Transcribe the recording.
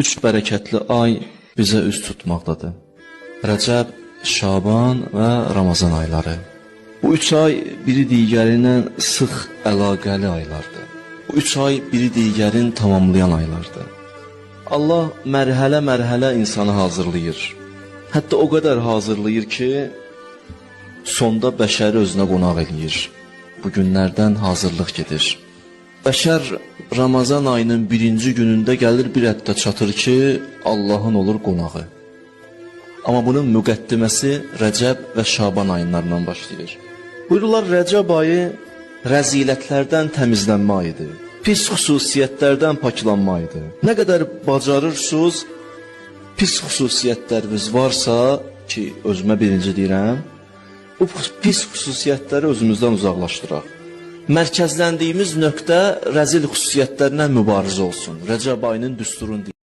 Üç bərəkətli ay bizə üz tutmaqdadır. Rəcəb, Şaban və Ramazan ayları. Bu üç ay biri digərinə sıx əlaqəli aylardır. Bu üç ay biri digərini tamamlayan aylardır. Allah mərhələ-mərhələ insanı hazırlayır. Hətta o qədər hazırlayır ki, sonda bəşəri özünə qonaq eləyir. Bu günlərdən hazırlıq gedir. Bəşər Ramazan ayının birinci günündə gəlir bir hətta çatır ki, Allahın olur qonağı. Amma bunun müqəddiməsi Rəcəb və Şaban aylarından başlayır. Buyururlar, Rəcəb ayı rəzilətlərdən təmizlənmə ayıdır. Pis xüsusiyyətlərdən paklanma ayıdır. Nə qədər bacarırsınız, pis xüsusiyyətləriniz varsa ki, özümə birinci deyirəm, bu pis xüsusiyyətləri özümüzdən uzaqlaşdıraq. Mərkəzləndiyimiz nöqtə rəzil xüsusiyyətlərlə mübarizə olsun. Rəcəb ayının düsturunu deyir.